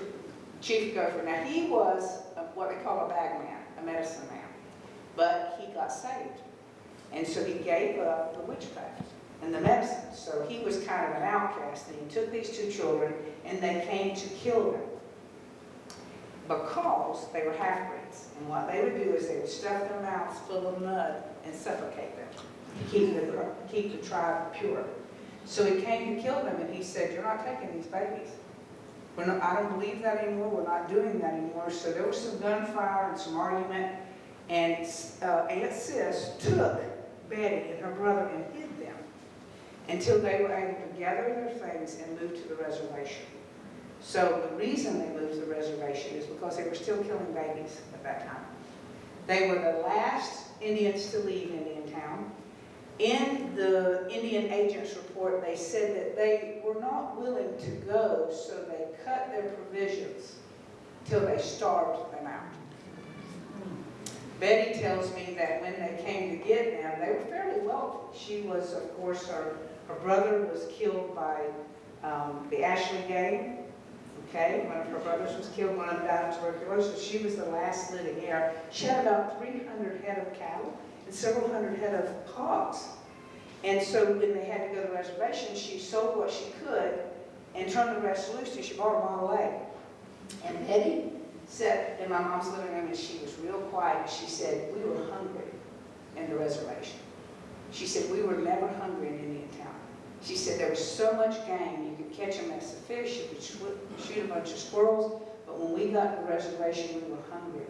Chief Gopher. Now he was what they call a bag man, a medicine man, but he got saved. And so he gave up the witchcraft and the medicine. So he was kind of an outcast, and he took these two children and they came to kill them because they were half-breeds. And what they would do is they would stuff their mouths full of mud and suffocate them to keep the tribe pure. So he came to kill them, and he said, you're not taking these babies. I don't believe that anymore. We're not doing that anymore. So there was some gunfire and some argument, and Aunt Sis took Betty and her brother and hid them until they were able to gather their things and move to the reservation. So the reason they moved to the reservation is because they were still killing babies at that time. They were the last Indians to leave Indiantown. In the Indian agent's report, they said that they were not willing to go, so they cut their provisions till they starved them out. Betty tells me that when they came to get them, they were fairly wealthy. She was, of course, her brother was killed by the Ashley gang. Okay, one of her brothers was killed, one of them died of tuberculosis. She was the last living heir. She had about 300 head of cattle and several hundred head of hogs. And so when they had to go to the reservation, she sold what she could and turned the rest loose, and she bought a Model A. And Betty sat in my mom's living room, and she was real quiet. She said, we were hungry in the reservation. She said, we were never hungry in Indiantown. She said there was so much game, you could catch a mess of fish, you could shoot a bunch of squirrels, but when we got to the reservation, we were hungry.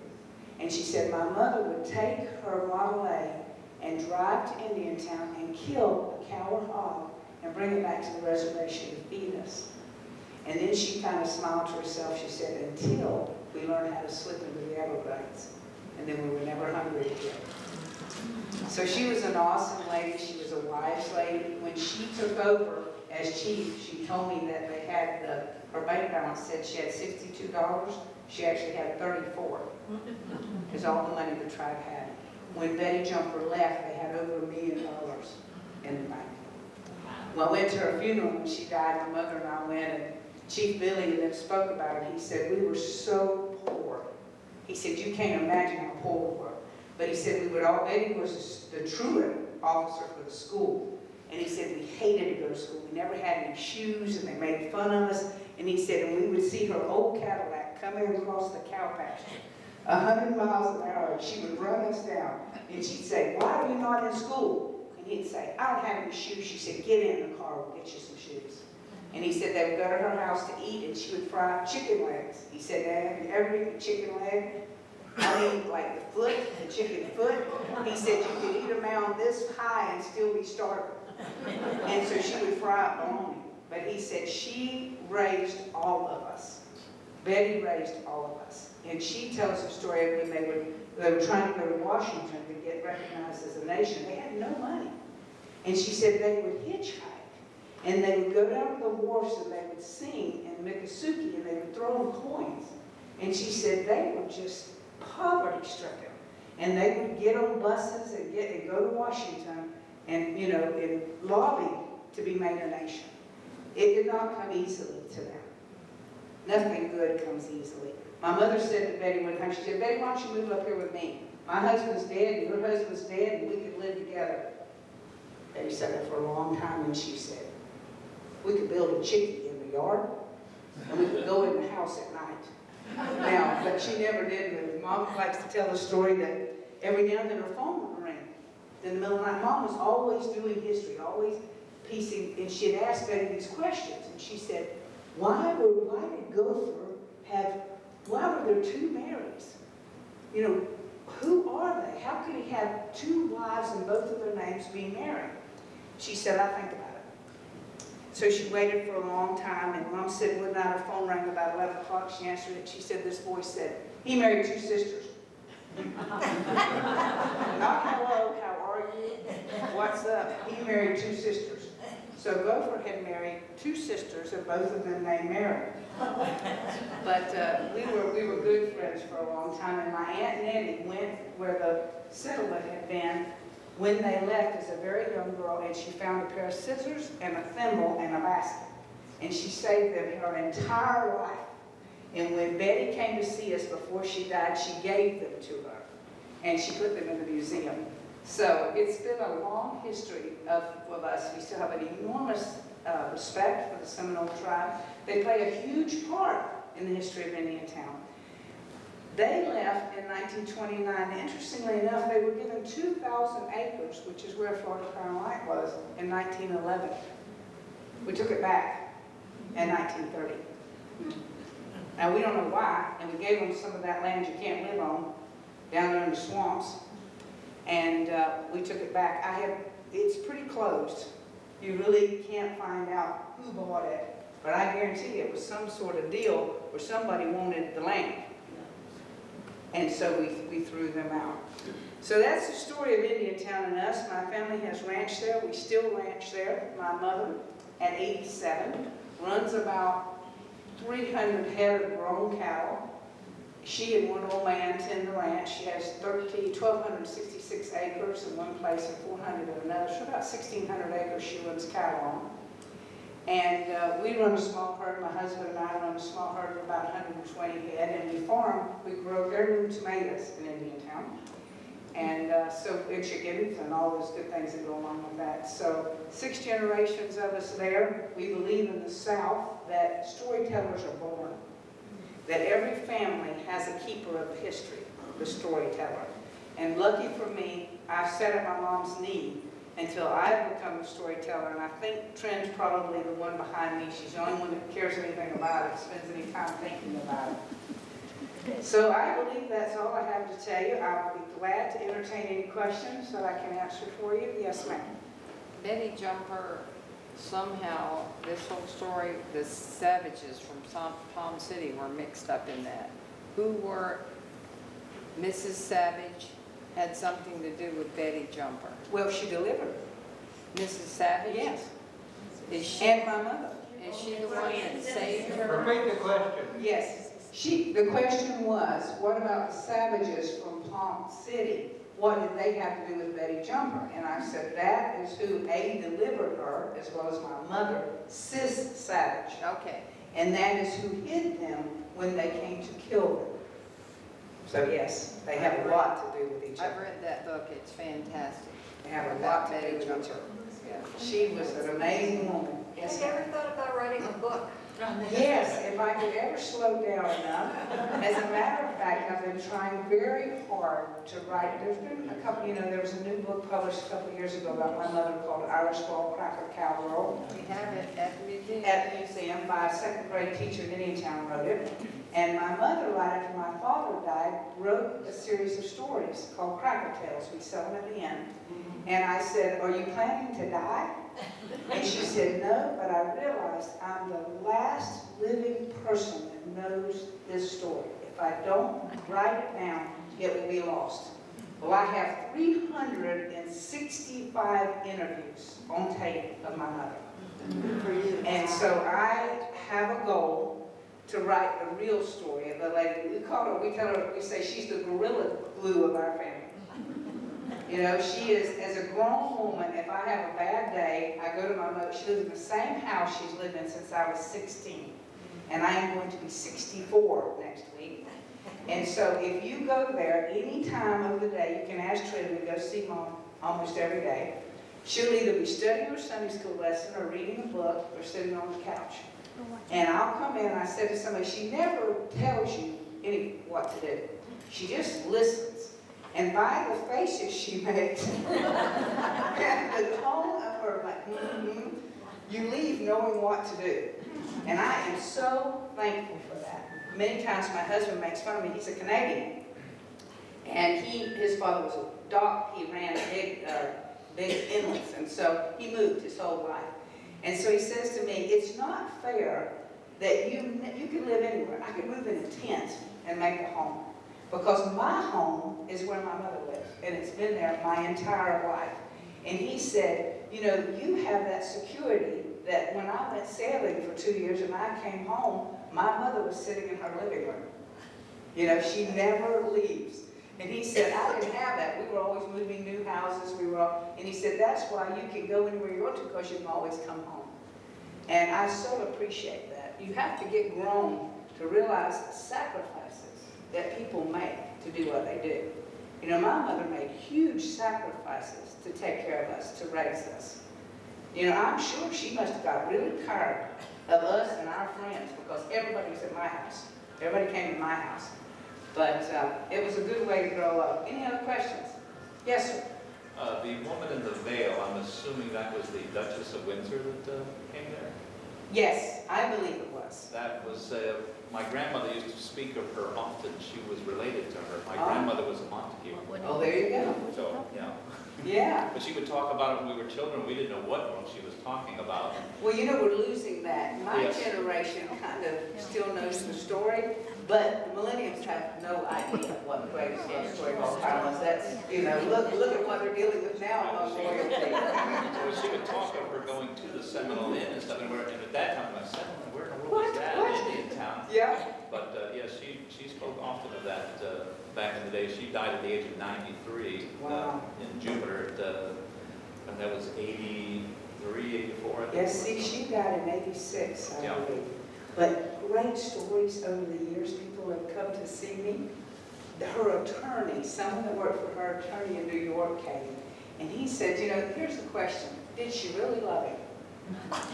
And she said my mother would take her Model A and drive to Indiantown and kill a cow or hog and bring it back to the reservation to feed us. And then she kind of smiled to herself. She said, until we learned how to slip into the Everglades. And then we were never hungry again. So she was an awesome lady. She was a wise lady. When she took over as chief, she told me that they had her bank balance said she had $62. She actually had 34. Because all the money the tribe had. When Betty Jumper left, they had over $1 million in the bank. Well, I went to her funeral when she died. My mother and I went, and Chief Billy then spoke about it. He said, we were so poor. He said, you can't imagine how poor we were. But he said, Betty was the truant officer for the school. And he said, we hated to go to school. We never had any shoes, and they made fun of us. And he said, and we would see her old Cadillac coming across the cow pasture, 100 miles an hour, and she would run us down. And she'd say, why are you not in school? And he'd say, I don't have any shoes. She said, get in the car, we'll get you some shoes. And he said they would go to her house to eat, and she would fry chicken legs. He said, have you ever eaten a chicken leg? I mean, like the foot, the chicken foot. He said you could eat a mound this high and still be starving. And so she would fry up bologna. But he said she raised all of us. Betty raised all of us. And she tells a story of when they were trying to go to Washington to get recognized as a nation. They had no money. And she said they would hitchhike. And they would go down to the wharfs and they would sing in Miccosukee and they would throw them coins. And she said they were just poverty-stricken. And they would get on buses and go to Washington and, and lobby to be made a nation. It did not come easily to them. Nothing good comes easily. My mother said to Betty one time, she said, Betty, why don't you move up here with me? My husband's dead, and your husband's dead, and we could live together. Betty said that for a long time, and she said, we could build a chickie in the yard, and we could go in the house at night. Now, but she never did move. Mom likes to tell the story that every now and then her phone would ring. In the middle of the night, Mom was always doing history, always piecing, and she had asked Betty these questions, and she said, why did Gopher why were there two Marys? Who are they? How could he have two wives and both of their names be Mary? She said, I think about it. So she waited for a long time, and Mom said one night her phone rang about 11 o'clock. She answered it. She said, this voice said, he married two sisters. Not hello, how are you? What's up? He married two sisters. So Gopher had married two sisters, and both of them named Mary. But we were good friends for a long time, and my Aunt Nettie went where the settlement had been when they left as a very young girl, and she found a pair of scissors and a thimble and a basket. And she saved them her entire life. And when Betty came to see us before she died, she gave them to her. And she put them in the museum. So it's been a long history of us. We still have an enormous respect for the Seminole tribe. They play a huge part in the history of Indiantown. They left in 1929. Interestingly enough, they were given 2,000 acres, which is where Florida Crown Light was, in 1911. We took it back in 1930. Now, we don't know why, and we gave them some of that land you can't live on down there in the swamps. And we took it back. It's pretty closed. You really can't find out who bought it. But I guarantee you it was some sort of deal where somebody wanted the land. And so we threw them out. So that's the story of Indiantown and us. My family has ranch there. We still ranch there. My mother, at 87, runs about 300 head of grown cattle She and one old man tend the ranch. She has 1,266 acres in one place and 400 in another. So about 1,600 acres she runs cattle on. And we run a small herd. My husband and I run a small herd of about 120 head. And we farm, we grow heirloom tomatoes in Indiantown. And so chickens and all those good things that go along with that. So 6 generations of us there. We believe in the South that storytellers are born. That every family has a keeper of the history, the storyteller. And lucky for me, I've sat at my mom's knee until I've become a storyteller. And I think Trent's probably the one behind me. She's the only one that cares anything about it, spends any time thinking about it. So I believe that's all I have to tell you. I'll be glad to entertain any questions that I can answer for you. Yes, ma'am. Betty Jumper, somehow, this whole story, the Savages from Palm City were mixed up in that. Who were, Mrs. Savage had something to do with Betty Jumper. Well, she delivered. Mrs. Savage? Yes. Is she, And my mother. is she the one that saved her? Repeat the question. Yes. The question was, what about the Savages from Palm City? What did they have to do with Betty Jumper? And I said, that is who A, delivered her, as well as my mother, Sis Savage. Okay. And that is who hid them when they came to kill them. So yes, they have a lot to do with each I've other. read that book, it's fantastic. They have a lot to do with each other. Yeah. She was an amazing woman. Yes, Have you ma'am. ever thought about writing a book? Yes, if I could ever slow down enough. As a matter of fact, I've been trying very hard to write. There's been a couple, there was a new book published a couple of years ago about my mother called Irish Ball Cracker Cowgirl. We have it at the museum. At the museum by a second grade teacher in Indiantown wrote it. And my mother, right after my father died, wrote a series of stories called Cracker Tales. We sell them at the end. And I said, are you planning to die? And she said, no, but I realized I'm the last living person that knows this story. If I don't write it down, it will be lost. Well, I have 365 interviews on tape of my mother. And so I have a goal to write the real story of the lady. We say she's the gorilla glue of our family. She is, as a grown woman, if I have a bad day, I go to my mother. She lives in the same house she's lived in since I was 16. And I am going to be 64 next week. And so if you go there any time of the day, you can ask Trinity to go see Mom almost every day. She'll either be studying her Sunday school lesson or reading a book or sitting on the couch. And I'll come in and I said to somebody, she never tells you what to do. She just listens. And by the faces she makes and the tone of her, like, you leave knowing what to do. And I am so thankful for that. Many times my husband makes fun of me. He's a Canadian. And his father was a dock. He ran big inlets. And so he moved his whole life. And so he says to me, it's not fair that you can live anywhere. I could move in a tent and make a home. Because my home is where my mother lives, and it's been there my entire life. And he said, you have that security that when I went sailing for 2 years and I came home, my mother was sitting in her living room. She never leaves. And he said, I didn't have that. We were always moving new houses. And he said, that's why you can go anywhere you want to, because you can always come home. And I so appreciate that. You have to get grown to realize the sacrifices that people make to do what they do. My mother made huge sacrifices to take care of us, to raise us. I'm sure she must have got really tired of us and our friends because everybody was at my house. Everybody came to my house. But it was a good way to grow up. Any other questions? Yes, sir. The woman in the veil, I'm assuming that was the Duchess of Windsor that came there? Yes, I believe it was. That was, my grandmother used to speak of her often. She was related to her. My Oh. grandmother was a Montague. Oh, there you go. So, yeah. Yeah. But she would talk about it when we were children. We didn't know what one she was talking about. Well, we're losing that. My Yes. generation kind of still knows the story, but the millennials have no idea what the greatest love story of all time was. That's, look at what they're dealing with now among loyalty. So she would talk of her going to the Seminole Inn and stuff. And at that time, I said, where in the world is that? What? In Indiantown. Indiantown. Yeah, But yes, she spoke often of that back in the day. She died at the age of 93 Wow. in Jupiter, and that was 83, 84. I think. yes, see, she died in 86, I Yeah. believe. But great stories over the years, people have come to see me. Her attorney, someone that worked for her attorney in New York came, and he said, you know, here's the question, did she really love him?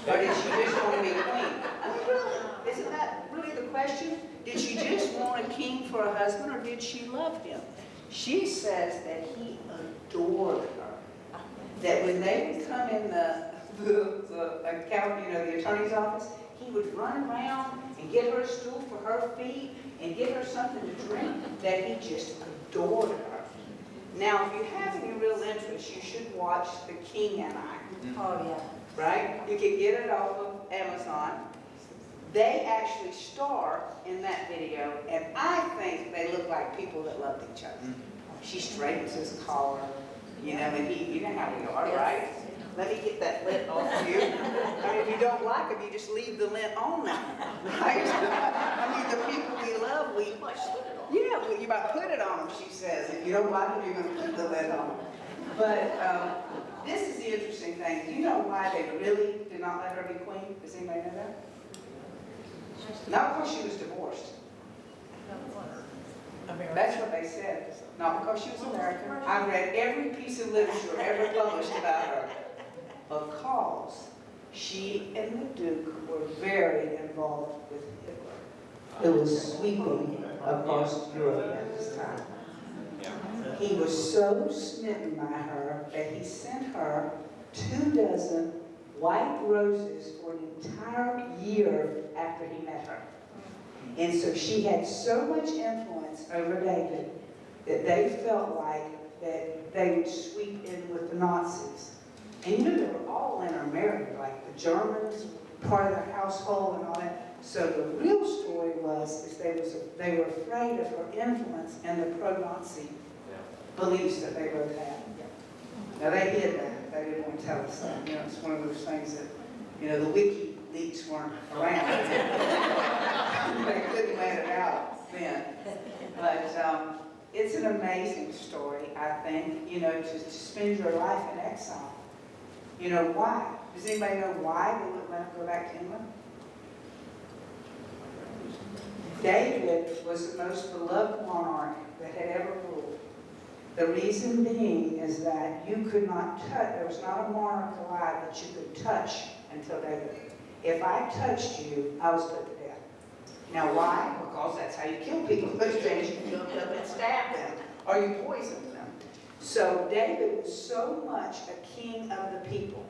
Or did she just want to be queen? I mean, really, isn't that really the question? Did she just want a king for a husband, or did she love him? She says that he adored her. That when they would come in the account, you know, the attorney's office, he would run around and get her a stool for her feet and get her something to drink, that he just adored her. Now, if you have any real interest, you should watch The King and I. Oh, yeah. Right? You can get it off of Amazon. They actually star in that video, and I think they look like people that loved each other. She straightens his collar, you know, and he, you know how we are, right? Let me get that lint off of you. I mean, if you don't like them, you just leave the lint on now, right? I mean, the people we love, we yeah, well, you might put it on them, she says. If you don't like them, you're going to put the lint on them. But this is the interesting thing. Do you know why they really did not let her be queen? Does anybody know that? Not because she was divorced. That's what they said. Not because she was American. I read every piece of literature ever published about her. Because she and the Duke were very involved with Hitler, who was sweeping across Europe at this time. He was so smitten by her that he sent her 24 white roses for an entire year after he met her. And so she had so much influence over David that they felt like that they would sweep in with the Nazis. And you know, they were all intermarried, like the Germans, part of their household and all that. So the real story is they were afraid of her influence and the pro-Nazi beliefs that they both had. Now they hid that. They didn't want to tell us that. You know, it's one of those things that, you know, the WikiLeaks weren't around. They couldn't let it out then. But it's an amazing story, I think, you know, to spend your life in exile. You know, why? Does anybody know why they wouldn't let him go back to England? David was the most beloved monarch that had ever ruled. The reason being is that you could not touch, there was not a monarch alive that you could touch until David. If I touched you, I was put to death. Now why? Because that's how you kill people. Those days you jumped up and stabbed them, or you poisoned them. So David was so much a king of the people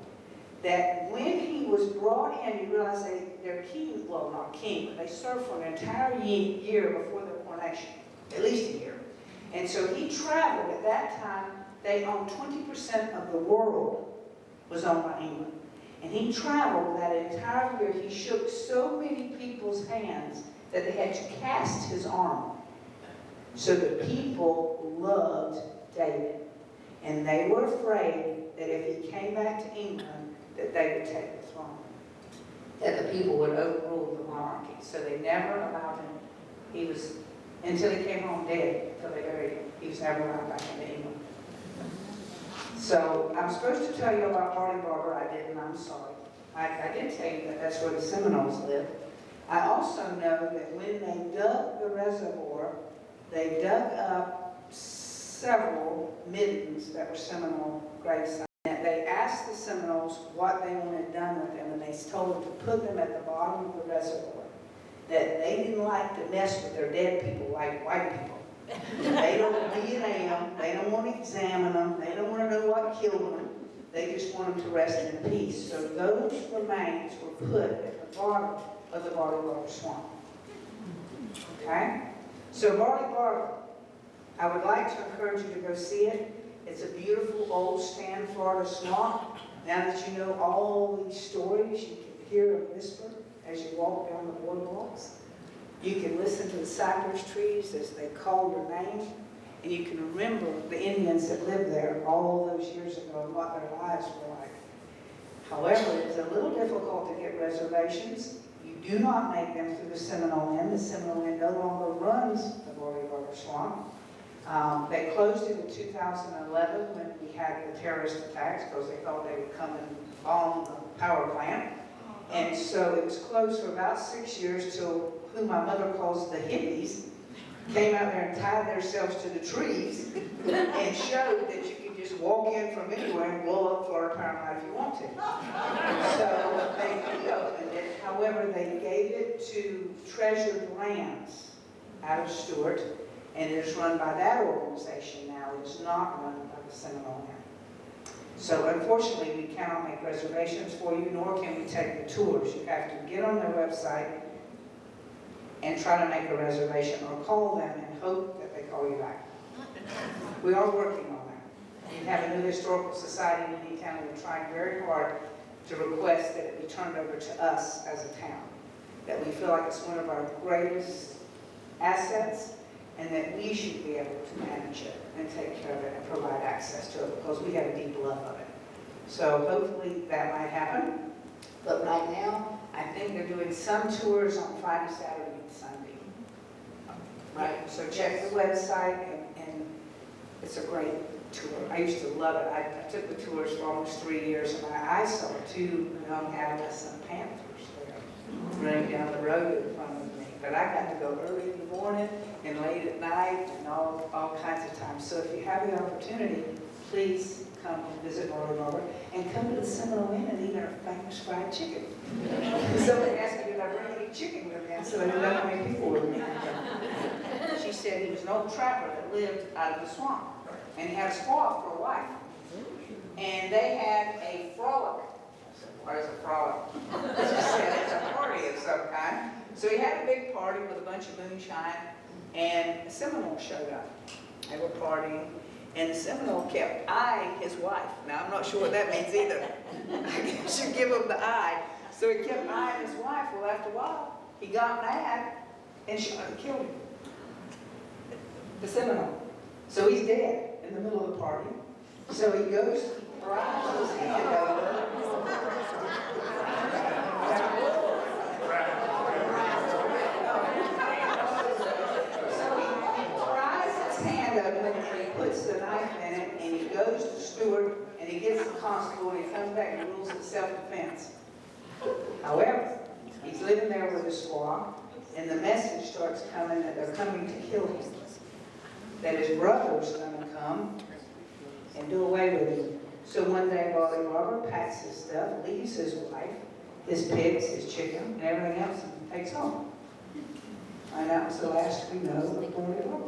that when he was brought in, you realize they're king, well, not king, but they served for an entire year before their coronation, at least a year. And so he traveled. At that time, they owned 20% of the world was owned by England. And he traveled that entire year. He shook so many people's hands that they had to cast his armor. So the people loved David. And they were afraid that if he came back to England, that they would take the throne. That the people would overrule the monarchy. So they never allowed him. Until he came home dead, until they buried him, he was never allowed back into England. So I'm supposed to tell you about Barley Barber. I didn't. I'm sorry. I did tell you that that's where the Seminoles lived. I also know that when they dug the reservoir, they dug up several middens that were Seminole gravesites. And they asked the Seminoles what they wanted done with them, and they told them to put them at the bottom of the reservoir. That they didn't like to mess with their dead people like white people. They don't DNA them, they don't want to examine them, they don't want to know what killed them. They just want them to rest in peace. So those remains were put at the bottom of the Barley Barber Swamp. Okay? So Barley Barber, I would like to encourage you to go see it. It's a beautiful old Stand Florida swamp. Now that you know all these stories, you can hear a whisper as you walk down the boardwalks. You can listen to the cypress trees as they call your name, and you can remember the Indians that lived there all those years ago and what their lives were like. However, it's a little difficult to get reservations, You do not make them through the Seminole Inn. The Seminole Inn no longer runs the Glory Barber Swamp. They closed it in 2011 when we had the terrorist attacks because they thought they would come and bomb the power plant. And so it was closed for about 6 years till who my mother calls the hippies came out there and tied themselves to the trees and showed that you could just walk in from anywhere and blow up Florida Paramount if you want to. So they reopened it. However, they gave it to Treasured Lands out of Stuart, and it is run by that organization now. It is not run by the Seminole Inn. So unfortunately, we cannot make reservations for you, nor can we take the tours. You have to get on their website and try to make a reservation, or call them and hope that they call you back. We are working on that. We have a new historical society in Indiantown, and we're trying very hard to request that it be turned over to us as a town. That we feel like it's one of our greatest assets, and that we should be able to manage it and take care of it and provide access to it, because we have a deep love of it. So hopefully that might happen. But right now, I think they're doing some tours on Friday, Saturday, and Sunday. Right, so check the website, and it's a great tour. I used to love it. I took the tours for almost 3 years, and I saw 2 young adolescent panthers there running down the road in front of me. But I got to go early in the morning and late at night and all kinds of times. So if you have the opportunity, please come and visit Mary Walton, and come to the Seminole Inn and eat our famous fried chicken. Somebody asked me, did I bring any chicken with me? I said, I didn't know how many people were there. She said he was an old trapper that lived out of the swamp, and he had a squaw for a wife. And they had a frolic. I said, what is a frolic? She said, it's a party of some kind. So he had a big party with a bunch of moonshine, and a Seminole showed up. They were partying. And the Seminole kept eyeing his wife. Now, I'm not sure what that means either. I guess you give him the eye. So he kept eyeing his wife. Well, after a while, he got mad and shot and killed him. The Seminole. So he's dead in the middle of the party. So he goes, grabs his hand over. And he puts the knife in it, and he goes to Stuart, and he gets the constable, and he comes back and rules it self-defense. However, he's living there with his squaw, and the message starts coming that they're coming to kill him. That his brother's going to come and do away with him. So one day, Wally Barber packs his stuff, leaves his wife, his pigs, his chicken, and everything else, and takes home. And that was the last we know of Wally Barber.